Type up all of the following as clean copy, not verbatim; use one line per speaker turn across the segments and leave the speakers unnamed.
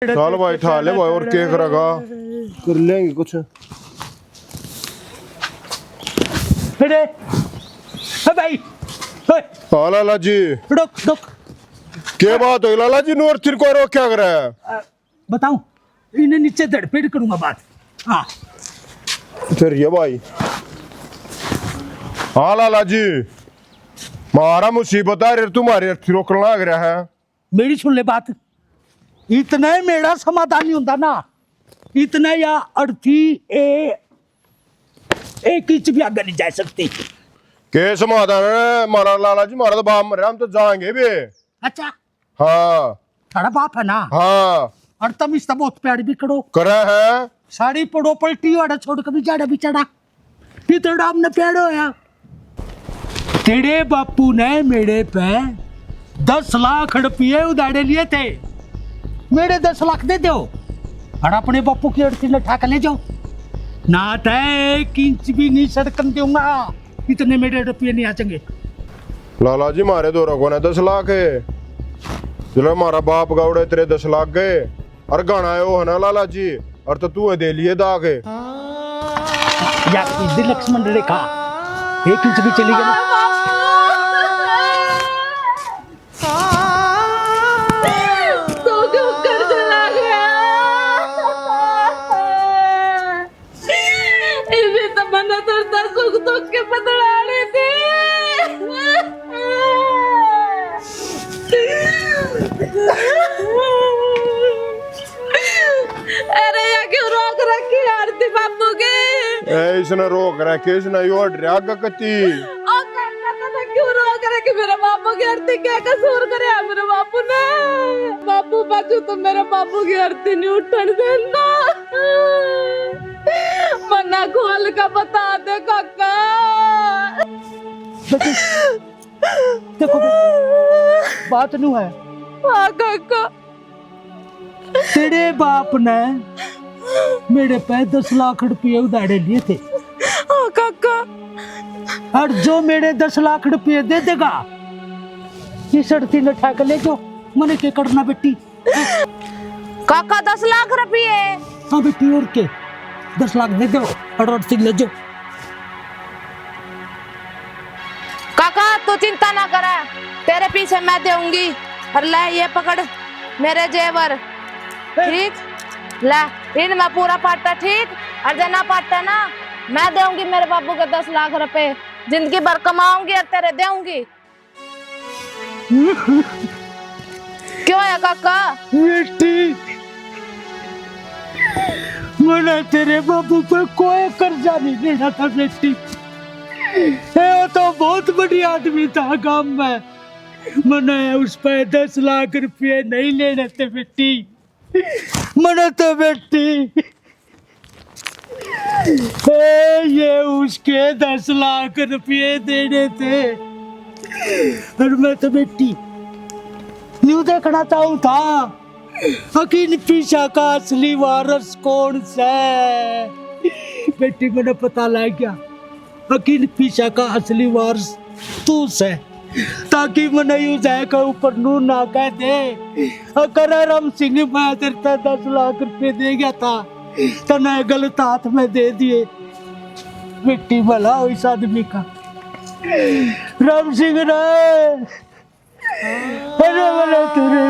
चल भाई ठा ले भाई और क्या करेगा कर लेंगे कुछ।
अरे भाई
हाँ लाला जी
रुक रुक
क्या बात हो लाला जी नूर तेरे को रोक क्या कर रहा है।
बताऊं इन्हें नीचे धड़पेड़ करूंगा बात। हाँ
फिर ये भाई हाँ लाला जी मारा मुसीबत है तुम्हारे रोकने लग रहा है।
मेरी सुन ले बात, इतना ही मेरा समाधान नहीं होता ना, इतना या अर्थी एक इंच भी आगे नहीं जा सकती।
के समाधान है मारा लाला जी मारा तो बाप मर रहा हम तो जाएंगे भी।
अच्छा
हाँ
थोड़ा बाप है ना।
हाँ
और तुम इस बहुत प्यार भी करो
करे है
साड़ी पड़ो पलटी वाड़ा छोड़ कभी जाड़ा भी चढ़ा इतना हमने प्यार होया। तेरे बापू ने मेरे पे 10 लाख रुपये उधारे लिए थे, मेरे 10 लाख दे दो और अपने बापू की अर्थी ने ठाक ले जाओ ना। तय 1 इंच भी नहीं सड़कन दूंगा, इतने मेरे रुपये नहीं आचेंगे।
लाला जी मारे दो रखो ने 10 लाख है चलो हमारा बाप गावड़े तेरे 10 लाख गए और गाना है वो है ना लाला जी और तो तू दे लिए दाग
या लक्ष्मण रेखा 1 इंच भी चली गई।
इसने रोक रखे इसने यो ड्रैग कती
क्यों रोक रखे मेरे बापू की आरती क्या कसूर करे मेरे बापू ने। बापू बाजू तो मेरे बापू की आरती नहीं उठन देना, मना खोल का बता दे काका।
देखो बात नहीं है।
हाँ काका
तेरे बाप ने मेरे पे 10 लाख रुपये उधारे लिए थे।
हाँ काका
और जो मेरे 10 लाख रुपये दे देगा इस अर्थी ने ठाक ले जो मैंने क्या करना बेटी।
काका 10 लाख रुपये।
हाँ बेटी और के 10 लाख दे दो और अर्थी ले जो।
काका तू चिंता ना कर, तेरे पीछे मैं दूंगी। और ले ये पकड़ मेरे जेवर, ठीक ले इनमें पूरा पाटा, ठीक। और जना पाटा ना मैं दूंगी मेरे बाबू के 10 लाख रुपए, जिंदगी भर कमाऊंगी और तेरे दूंगी। क्यों है काका?
बेटी मैंने तेरे बाबू पे कोई कर्जा नहीं लेना था बेटी, वो तो बहुत बड़ी आदमी था गांव में, मैंने उस पे 10 लाख रुपये नहीं लेने थे बेटी। मैंने तो बेटी ये उसके 10 लाख रुपये देने थे और मैं तो बेटी न्यू देखना चाहूँ था हकीन पीछा का असली वारस कौन सा है। बेटी मैंने पता लग गया हकीन पीछा का असली वारस तू से, ताकि मैंने यूं का ऊपर नू ना कह दे अगर राम सिंह मैं तेरे 10 लाख रुपए दे गया था तो न गलत हाथ में दे दिए। मिट्टी भला हो इस आदमी का। राम सिंह रे अरे मैंने तेरे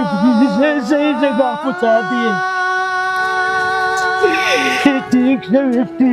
सही जगह पहुंचा दिए। ठीक है बेटी।